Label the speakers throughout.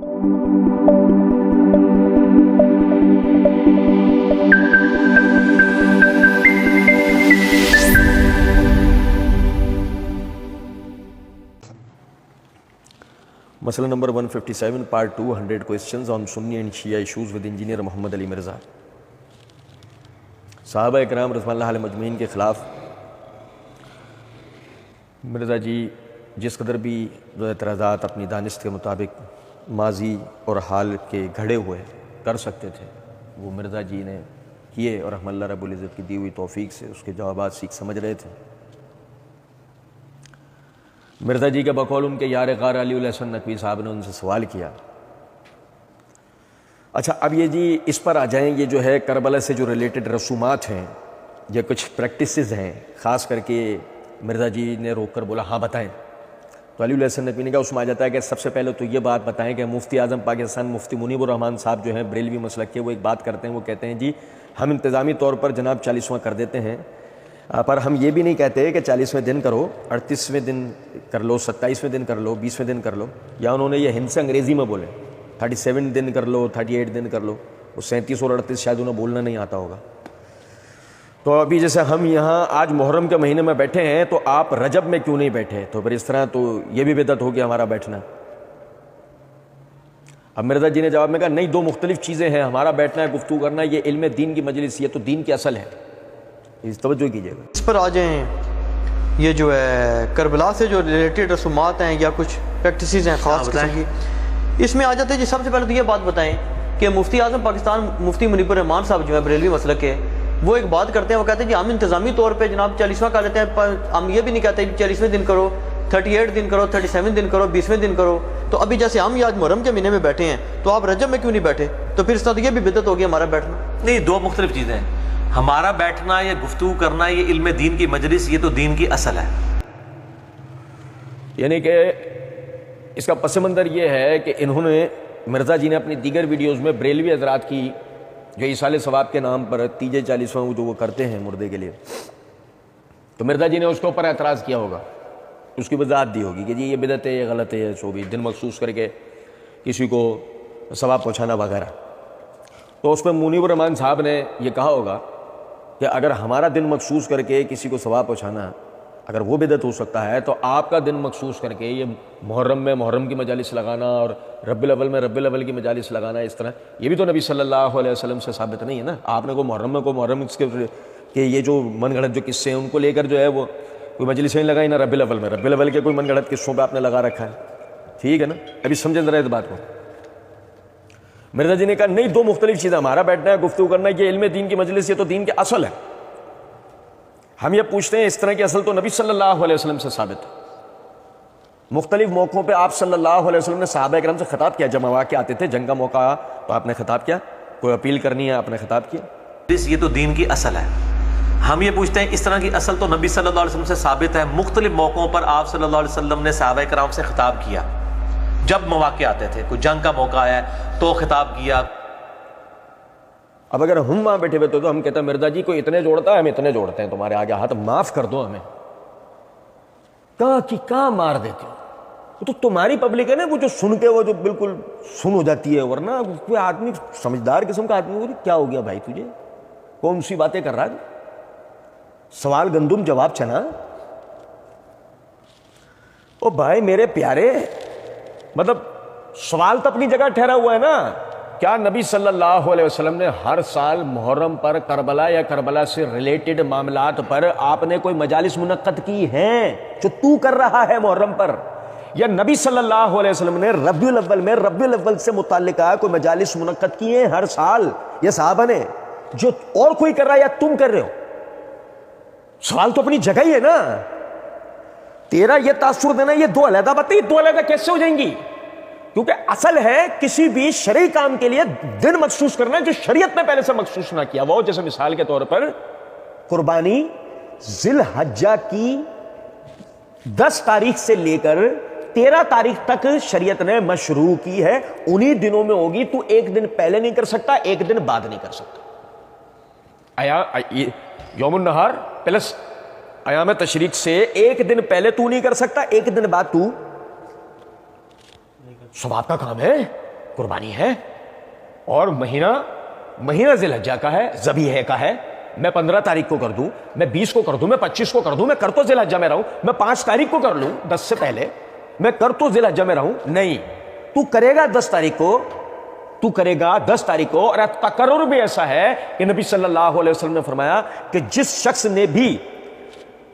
Speaker 1: مسئلہ نمبر 157 part 2 100 questions on Sunni and Shia issues with engineer Muhammad Ali Mirza. صحابہ اکرام رضوان اللہ علیہ مجمعین کے خلاف مرزا جی جس قدر بھی جو اعتراضات اپنی دانست کے مطابق ماضی اور حال کے گھڑے ہوئے کر سکتے تھے وہ مرزا جی نے کیے، اور ہم اللہ رب العزت کی دی ہوئی توفیق سے اس کے جوابات سیکھ سمجھ رہے تھے۔ مرزا جی کے بقول ان کے یار غار علی الحسن نقوی صاحب نے ان سے سوال کیا، اچھا اب یہ جی اس پر آ جائیں، یہ جو ہے کربلا سے جو ریلیٹڈ رسومات ہیں یا کچھ پریکٹسز ہیں، خاص کر کے مرزا جی نے روک کر بولا ہاں بتائیں، تو علی الحسن نقوی نے کہا اس میں آ جاتا ہے کہ سب سے پہلے تو یہ بات بتائیں کہ مفتی اعظم پاکستان مفتی منیب الرحمان صاحب جو ہیں بریلوی مسلک کے، وہ ایک بات کرتے ہیں، وہ کہتے ہیں جی ہم انتظامی طور پر جناب 40واں کر دیتے ہیں، پر ہم یہ بھی نہیں کہتے کہ 40ویں دن کرو، 38ویں دن کر لو، 27ویں دن کر لو، 20ویں دن کر لو، یا انہوں نے یہ ہند سے انگریزی میں بولے 37 دن کر لو، 38 دن کر لو، وہ 37 اور 38 شاید انہیں بولنا نہیں آتا ہوگا۔ تو ابھی جیسے ہم یہاں آج محرم کے مہینے میں بیٹھے ہیں تو آپ رجب میں کیوں نہیں بیٹھے؟ تو پھر اس طرح تو یہ بھی بدعت ہو گیا ہمارا بیٹھنا۔ اب مرزا جی نے جواب میں کہا نہیں، دو مختلف چیزیں ہیں، ہمارا بیٹھنا ہے، گفتگو کرنا ہے، یہ علم دین کی مجلس، یہ تو دین کی اصل ہے، اس توجہ کیجیے گا۔
Speaker 2: اس پر آ جائیں، یہ جو ہے کربلا سے جو ریلیٹڈ رسومات ہیں یا کچھ پریکٹسز ہیں خاص قسم کی، اس میں آ جاتے ہیں جی۔ سب سے پہلے تو یہ بات بتائیں کہ مفتی اعظم پاکستان مفتی منیب الرحمان صاحب جو ہے بریلوی مسلک کے، وہ ایک بات کرتے ہیں، وہ کہتے ہیں جی ہم انتظامی طور پہ جناب 40واں کر لیتے ہیں، ہم یہ بھی نہیں کہتے 40ویں دن کرو، 38 دن کرو، 37 دن کرو، 20ویں دن کرو۔ تو ابھی جیسے ہم آج محرم کے مہینے میں بیٹھے ہیں تو آپ رجب میں کیوں نہیں بیٹھے؟ تو پھر اس طرح یہ بھی بدعت ہوگی ہمارا بیٹھنا۔
Speaker 3: نہیں، دو مختلف چیزیں ہیں، ہمارا بیٹھنا یا گفتگو کرنا یہ علم دین کی مجلس، یہ تو دین کی اصل ہے۔
Speaker 1: یعنی کہ اس کا پس منظر یہ ہے کہ انہوں نے مرزا جی نے اپنی دیگر ویڈیوز میں بریلوی حضرات کی جو ایصال ثواب کے نام پر تیجے 40واں جو وہ کرتے ہیں مردے کے لیے، تو مرزا جی نے اس کے اوپر اعتراض کیا ہوگا، اس کی وضاحت دی ہوگی کہ جی یہ بدعت ہے، یہ غلط ہے، یہ سو بھی دن مخصوص کر کے کسی کو ثواب پہنچانا وغیرہ۔ تو اس میں منیب الرحمان صاحب نے یہ کہا ہوگا کہ اگر ہمارا دن مخصوص کر کے کسی کو ثواب پہنچانا اگر وہ بدعت ہو سکتا ہے تو آپ کا دن مخصوص کر کے یہ محرم میں محرم کی مجالس لگانا اور ربیع الاول میں ربیع الاول کی مجالس لگانا، اس طرح یہ بھی تو نبی صلی اللہ علیہ وسلم سے ثابت نہیں ہے نا۔ آپ نے کو محرم میں کو محرم کے یہ جو من گھڑت جو قصے ہیں ان کو لے کر جو ہے وہ کوئی مجلس نہیں لگائی، نہ ربیع الاول میں ربیع الاول کے کوئی من گھڑت قصوں پہ آپ نے لگا رکھا ہے، ٹھیک ہے نا؟ ابھی سمجھیں ذرا اس بات کو۔ مرزا جی نے کہا نہیں، دو مختلف چیزیں، ہمارا بیٹھنا ہے، گفتگو کرنا ہے، یہ علم دین کی مجلس، یہ تو دین کی اصل ہے۔ ہم یہ پوچھتے ہیں اس طرح کی اصل تو نبی صلی اللہ علیہ وسلم سے ثابت ہے۔ مختلف موقعوں پہ آپ صلی اللہ علیہ وسلم نے صحابہ کرام سے خطاب کیا، جب مواقع آتے تھے، جنگ کا موقع آیا تو آپ نے خطاب کیا، کوئی اپیل کرنی ہے آپ نے خطاب کیا۔
Speaker 3: یہ تو دین کی اصل ہے۔ ہم یہ پوچھتے ہیں اس طرح کی اصل تو نبی صلی اللہ علیہ وسلم سے ثابت ہے، مختلف موقعوں پر آپ صلی اللہ علیہ وسلم نے صحابہ کرام سے خطاب کیا، جب مواقع آتے تھے، کوئی جنگ کا موقع آیا تو خطاب کیا۔
Speaker 1: اب اگر ہم وہاں بیٹھے ہوئے تو ہم کہتے ہیں مرزا جی کوئی اتنے جوڑتا ہے، ہم اتنے جوڑتے ہیں تمہارے آگے ہاتھ، معاف کر دو ہمیں، کہاں کی کہاں مار دیتے ہو۔ تو تمہاری پبلک ہے نا وہ جو سن کے وہ جو بالکل سن ہو جاتی ہے، ورنہ کوئی آدمی سمجھدار قسم کا آدمی کیا ہو گیا بھائی تجھے، کون سی باتیں کر رہا ہے، سوال گندم جواب چنا۔ او بھائی میرے پیارے، مطلب سوال تو اپنی جگہ ٹھہرا ہوا ہے نا، کیا نبی صلی اللہ علیہ وسلم نے ہر سال محرم پر کربلا یا کربلا سے ریلیٹڈ معاملات پر آپ نے کوئی مجالس منعقد کی ہیں جو تو کر رہا ہے محرم پر؟ یا نبی صلی اللہ علیہ وسلم نے ربیع الاول میں ربیع الاول سے متعلقہ کوئی مجالس منعقد کی ہیں ہر سال یا صحابہ نے، جو اور کوئی کر رہا ہے یا تم کر رہے ہو؟ سوال تو اپنی جگہ ہی ہے نا۔ تیرا یہ تاثر دینا یہ دو علیحدہ باتیں، دو علیحدہ کیسے ہو جائیں گی؟ کیونکہ اصل ہے کسی بھی شرعی کام کے لیے دن مخصوص کرنا جو شریعت نے پہلے سے مخصوص نہ کیا وہ، جیسے مثال کے طور پر قربانی ذی الحجہ کی 10 تاریخ سے لے کر 13 تاریخ تک شریعت نے مشروع کی ہے، انہی دنوں میں ہوگی، تو ایک دن پہلے نہیں کر سکتا، ایک دن بعد نہیں کر سکتا۔ یوم النہار پلس ایام تشریق سے ایک دن پہلے تو نہیں کر سکتا، ایک دن بعد تو ثواب کا کام ہے، قربانی ہے، اور مہینہ ذی الحجہ کا ہے، ذبیحہ کا ہے. میں 15 تاریخ کو کر دوں، میں 20 کو کر دوں، میں 25 کو کر دوں، میں کر تو ذی الحجہ میں رہوں، میں 5 تاریخ کو کر لوں 10 سے پہلے، میں کر تو ذی الحجہ میں رہوں. نہیں، تو کرے گا 10 تاریخ کو، تو کرے گا 10 تاریخ کو. اور تقرر بھی ایسا ہے کہ نبی صلی اللہ علیہ وسلم نے فرمایا کہ جس شخص نے بھی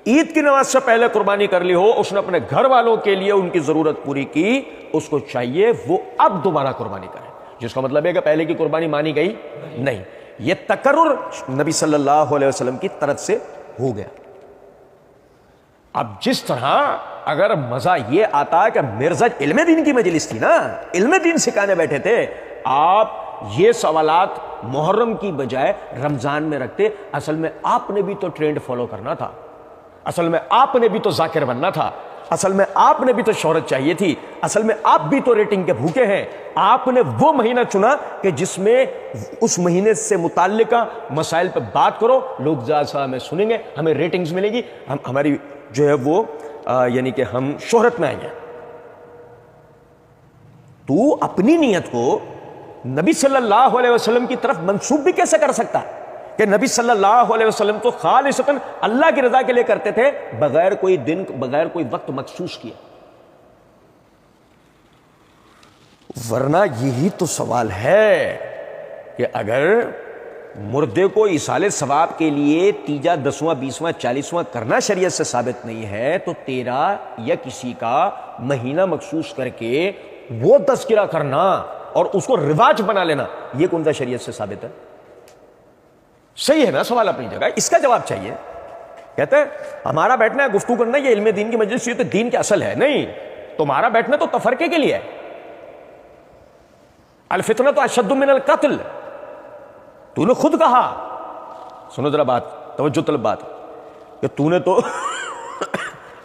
Speaker 1: عید کی نماز سے پہلے قربانی کر لی ہو، اس نے اپنے گھر والوں کے لیے ان کی ضرورت پوری کی، اس کو چاہیے وہ اب دوبارہ قربانی کرے. جس کا مطلب ہے کہ پہلے کی قربانی مانی گئی نہیں. یہ تقرر نبی صلی اللہ علیہ وسلم کی طرف سے ہو گیا. اب جس طرح اگر مزہ یہ آتا کہ مرزا علم دین کی مجلس تھی نا، علم دین سکھانے بیٹھے تھے، آپ یہ سوالات محرم کی بجائے رمضان میں رکھتے. اصل میں آپ نے بھی تو ٹرینڈ فالو کرنا تھا، اصل میں آپ نے بھی تو ذاکر بننا تھا، اصل میں آپ نے بھی تو شہرت چاہیے تھی، اصل میں آپ بھی تو ریٹنگ کے بھوکے ہیں. آپ نے وہ مہینہ چنا کہ جس میں اس مہینے سے متعلقہ مسائل پہ بات کرو، لوگ زیادہ ہمیں سنیں گے، ہمیں ریٹنگز ملے گی، ہماری جو ہے وہ یعنی کہ ہم شہرت میں آئیں گے. تو اپنی نیت کو نبی صلی اللہ علیہ وسلم کی طرف منسوب بھی کیسے کر سکتا ہے کہ نبی صلی اللہ علیہ وسلم تو خالصتاً اللہ کی رضا کے لیے کرتے تھے، بغیر کوئی دن، بغیر کوئی وقت مخصوص کیا. ورنہ یہی تو سوال ہے کہ اگر مردے کو ایصال ثواب کے لیے تیجا 10واں 20واں 40واں کرنا شریعت سے ثابت نہیں ہے، تو تیرا یا کسی کا مہینہ مخصوص کر کے وہ تذکرہ کرنا اور اس کو رواج بنا لینا، یہ کون سا شریعت سے ثابت ہے؟ صحیح ہے نا سوال اپنی جگہ، اس کا جواب چاہیے. کہتے ہیں ہمارا بیٹھنا ہے گفتگو کرنا، یہ علم دین کی مجلس، یہ تو دین کی اصل ہے. نہیں، تمہارا بیٹھنا تو تفرقے کے لیے ہے. الفتنہ تو اشد من القتل، تو نے خود کہا. سنو ذرا بات، توجہ طلب بات، کہ تو نے تو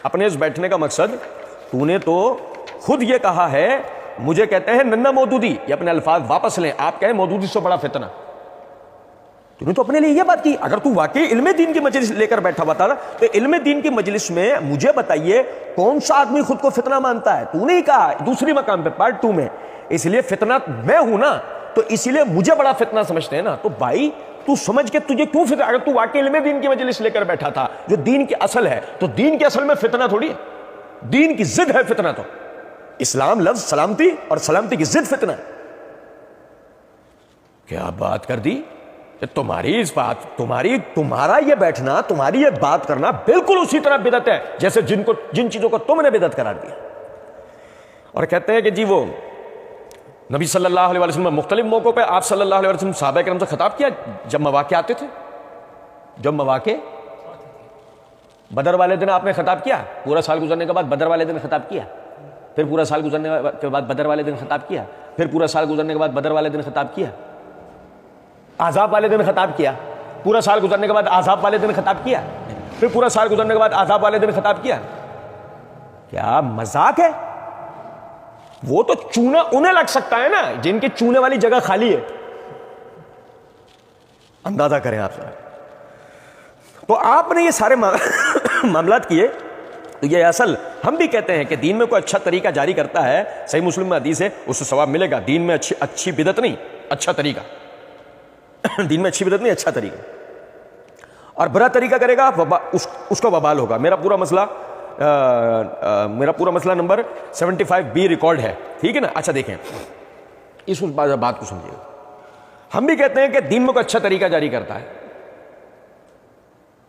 Speaker 1: اپنے اس بیٹھنے کا مقصد، تو نے تو خود یہ کہا ہے. مجھے کہتے ہیں ننا مودودی، یہ اپنے الفاظ واپس لیں، آپ کہیں مودودی سے بڑا فتنہ. تو نے تو اپنے لیے یہ بات کی. اگر تو واقعی علم دین کی مجلس لے کر بیٹھا ہوا تھا نا، تو علم دین کی مجلس میں مجھے بتائیے کون سا آدمی خود کو فتنہ مانتا ہے؟ تو نہیں کہا، دوسری مقام پہ پارٹ 2 میں. اس لیے فتنہ میں ہوں نا، تو اسی لیے مجھے بڑا فتنہ سمجھتے ہیں نا. تو بھائی تو سمجھ کے تجھے کیوں فتنہ؟ اگر تو واقعی علم دین کی مجلس لے کر بیٹھا تھا جو دین کی اصل ہے، تو دین کی اصل میں فتنہ تھوڑی ہے، دین کی ضد ہے فتنہ. تو اسلام لفظ سلامتی، اور سلامتی کی ضد فتنہ ہے. کیا بات کر دی کہ تمہاری اس بات، تمہارا یہ بیٹھنا، تمہاری یہ بات کرنا بالکل اسی طرح بدعت ہے جیسے جن چیزوں کو تم نے بدعت قرار دیا. اور کہتے ہیں کہ جی وہ نبی صلی اللہ علیہ وسلم مختلف موقعوں پہ آپ صلی اللہ علیہ وسلم صحابہ کرام سے خطاب کیا جب مواقع آتے تھے. جب مواقع، بدر والے دن آپ نے خطاب کیا، پورا سال گزرنے کے بعد بدر والے دن خطاب کیا، پھر پورا سال گزرنے کے بعد بدر والے دن خطاب کیا، پھر پورا سال گزرنے کے بعد بدر والے دن خطاب کیا، احزاب والے دن خطاب کیا، پورا سال گزرنے کے بعد احزاب والے دن خطاب کیا، پھر پورا سال گزرنے کے بعد احزاب والے دن خطاب کیا. کیا مذاق ہے؟ وہ تو چونا انہیں لگ سکتا ہے نا جن کی چونے والی جگہ خالی ہے. اندازہ کریں آپ سر. تو آپ نے یہ سارے معاملات کیے. تو یہ اصل ہم بھی کہتے ہیں کہ دین میں کوئی اچھا طریقہ جاری کرتا ہے، صحیح مسلم میں حدیث ہے، اس سے ثواب ملے گا. دین میں اچھی بدعت نہیں، اچھا طریقہ. دین میں اچھی بدعت نہیں، اچھا طریقہ. اور برا طریقہ کرے گا اس کا وبال ہوگا. میرا پورا مسئلہ نمبر 75B ریکارڈ ہے، ٹھیک ہے نا. اچھا دیکھیں اس بات کو سمجھیے. ہم بھی کہتے ہیں کہ دین میں کوئی اچھا طریقہ جاری کرتا ہے.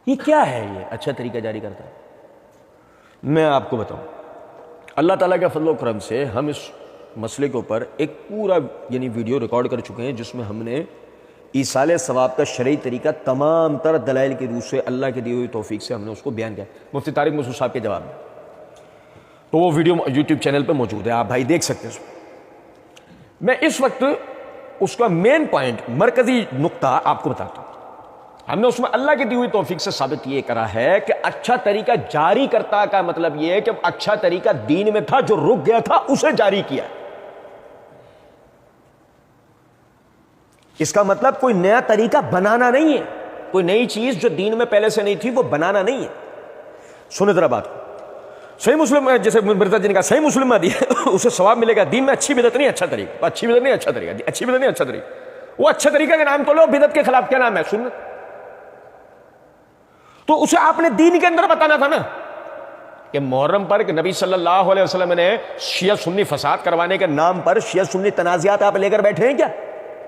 Speaker 1: یہ کیا ہے؟ یہ اچھا طریقہ جاری کرتا ہے. میں آپ کو بتاؤں، اللہ تعالیٰ کے فضل و کرم سے ہم اس مسئلے کے اوپر ایک پورا یعنی ویڈیو ریکارڈ کر چکے ہیں جس میں ہم نے ایصال ثواب کا شرعی طریقہ تمام تر دلائل کی روح سے اللہ کی دی ہوئی توفیق سے ہم نے اس کو بیان کیا مفتی طارق مسعود صاحب کے جواب میں. تو وہ ویڈیو یوٹیوب چینل پہ موجود ہے، آپ بھائی دیکھ سکتے ہیں. میں اس وقت اس کا مین پوائنٹ، مرکزی نقطہ آپ کو بتاتا ہوں. ہم نے اس میں اللہ کی دی ہوئی توفیق سے ثابت یہ کرا ہے کہ اچھا طریقہ جاری کرتا کا مطلب یہ ہے کہ اچھا طریقہ دین میں تھا، جو رک گیا تھا اسے جاری کیا. اس کا مطلب کوئی نیا طریقہ بنانا نہیں ہے، کوئی نئی چیز جو دین میں پہلے سے نہیں تھی وہ بنانا نہیں ہے. سنیں ذرا بات. صحیح مسلم جیسے مرزا جی نے کہا صحیح مسلم میں دیا اسے ثواب ملے گا. دین میں اچھی بدعت نہیں اچھا طریقہ, اچھی بدعت نہیں اچھا طریقہ, اچھی بدعت نہیں اچھا طریقہ. وہ اچھا طریقہ کا نام تو لو, بدعت کے خلاف کیا نام ہے؟ سنت. تو اسے آپ نے دین کے اندر بتانا تھا نا کہ محرم پر نبی صلی اللہ علیہ وسلم نے شیعہ سنی فساد کروانے کے نام پر شیعہ سنی تنازعات آپ لے کر بیٹھے ہیں کیا؟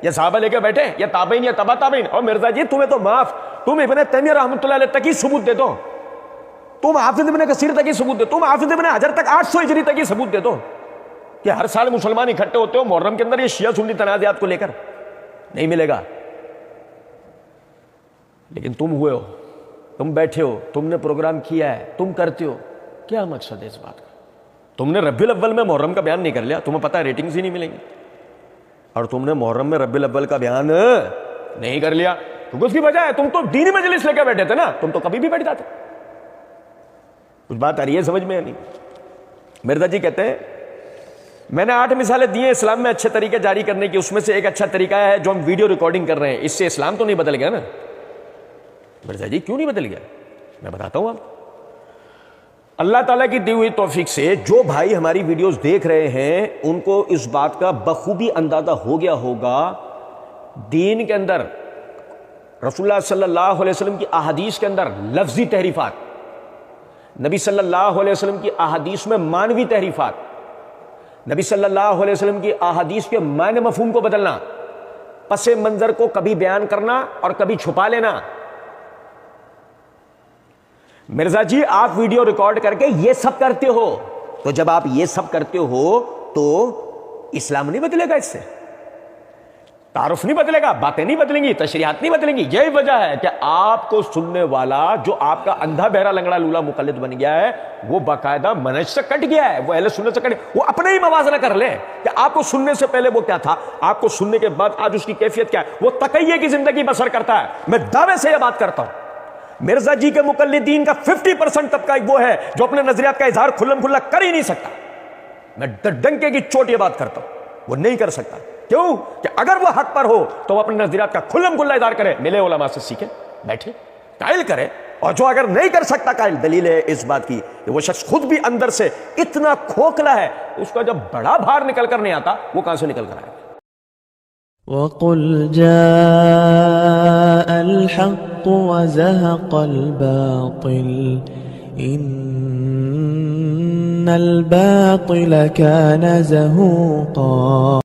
Speaker 1: یا صحابہ لے کر بیٹھے ہیں, یا تابعین یا تبع تابعین؟ اور مرزا جی تمہیں تو معاف, تم ابن تیمیہ رحمۃ اللہ علیہ تک ہی ثبوت دے دو, تم حافظ ابن کثیر تک ہی ثبوت دے, تم حافظ ابن حجر تک 800 ہجری تک ہی ثبوت دے دو کہ ہر سال مسلمان اکٹھے ہوتے ہو محرم کے اندر یہ شیعہ سنی تنازعات کو لے کر. نہیں ملے گا. لیکن تم ہوئے ہو, تم بیٹھے ہو, تم نے پروگرام کیا ہے, تم کرتے ہو. کیا مقصد ہے اس بات کا؟ تم نے ربیع الاول میں محرم کا بیان نہیں کر لیا, تمہیں پتہ ہے ریٹنگز ہی نہیں ملیں گی. اور تم نے محرم میں ربیع الاول کا بیان نہیں کر لیا کیونکہ اس کی وجہ ہے تم تو دینی مجلس لے کے بیٹھے تھے نا, تم تو کبھی بھی بیٹھ جاتے. کچھ بات آ رہی ہے سمجھ میں یا نہیں؟ مرزا جی کہتے ہیں میں نے 8 مثالیں دی ہیں اسلام میں اچھے طریقے جاری کرنے کی, اس میں سے ایک اچھا طریقہ ہے جو ہم ویڈیو ریکارڈنگ کر رہے ہیں. اس سے اسلام تو نہیں بدل گیا نا؟ مرزا جی کیوں نہیں بدل گیا؟ میں بتاتا ہوں. آپ اللہ تعالیٰ کی دی ہوئی توفیق سے جو بھائی ہماری ویڈیوز دیکھ رہے ہیں ان کو اس بات کا بخوبی اندازہ ہو گیا ہوگا دین کے اندر رسول اللہ صلی اللہ علیہ وسلم کی احادیث کے اندر لفظی تحریفات, نبی صلی اللہ علیہ وسلم کی احادیث میں معنوی تحریفات, نبی صلی اللہ علیہ وسلم کی احادیث کے معنی مفہوم کو بدلنا, پس منظر کو کبھی بیان کرنا اور کبھی چھپا لینا. مرزا جی آپ ویڈیو ریکارڈ کر کے یہ سب کرتے ہو, تو جب آپ یہ سب کرتے ہو تو اسلام نہیں بدلے گا, اس سے تعارف نہیں بدلے گا, باتیں نہیں بدلیں گی, تشریحات نہیں بدلیں گی. یہی وجہ ہے کہ آپ کو سننے والا جو آپ کا اندھا بہرا لنگڑا لولا مقلد بن گیا ہے وہ باقاعدہ منہج سے کٹ گیا ہے, وہ اہل سنت سے کٹ, وہ اپنے ہی موازنہ کر لے کہ آپ کو سننے سے پہلے وہ کیا تھا, آپ کو سننے کے بعد آج اس کی کیفیت کیا ہے. وہ تقیہ کی زندگی بسر کرتا ہے. میں دعوے سے یہ بات کرتا ہوں مرزا جی کے مقلدین کا 50% طبقہ وہ ہے جو اپنے نظریات کا اظہار کھلم کھلا کر ہی نہیں سکتا. میں ڈنکے کی چوٹ یہ بات کرتا ہوں, وہ نہیں کر سکتا. کیوں کہ اگر وہ حق پر ہو تو وہ اپنے نظریات کا کھلم کھلا اظہار کرے, ملے علماء سے سیکھے, بیٹھے قائل کرے. اور جو اگر نہیں کر سکتا قائل, دلیل ہے اس بات کی کہ وہ شخص خود بھی اندر سے اتنا کھوکھلا ہے, اس کا جب بڑا بھار نکل کر نہیں آتا وہ کہاں سے نکل کر آئے گا.
Speaker 4: وَقُلْ جَاءَ الْحَقُّ وَزَهَقَ الْبَاطِلُ إِنَّ الْبَاطِلَ كَانَ زَهُوقًا.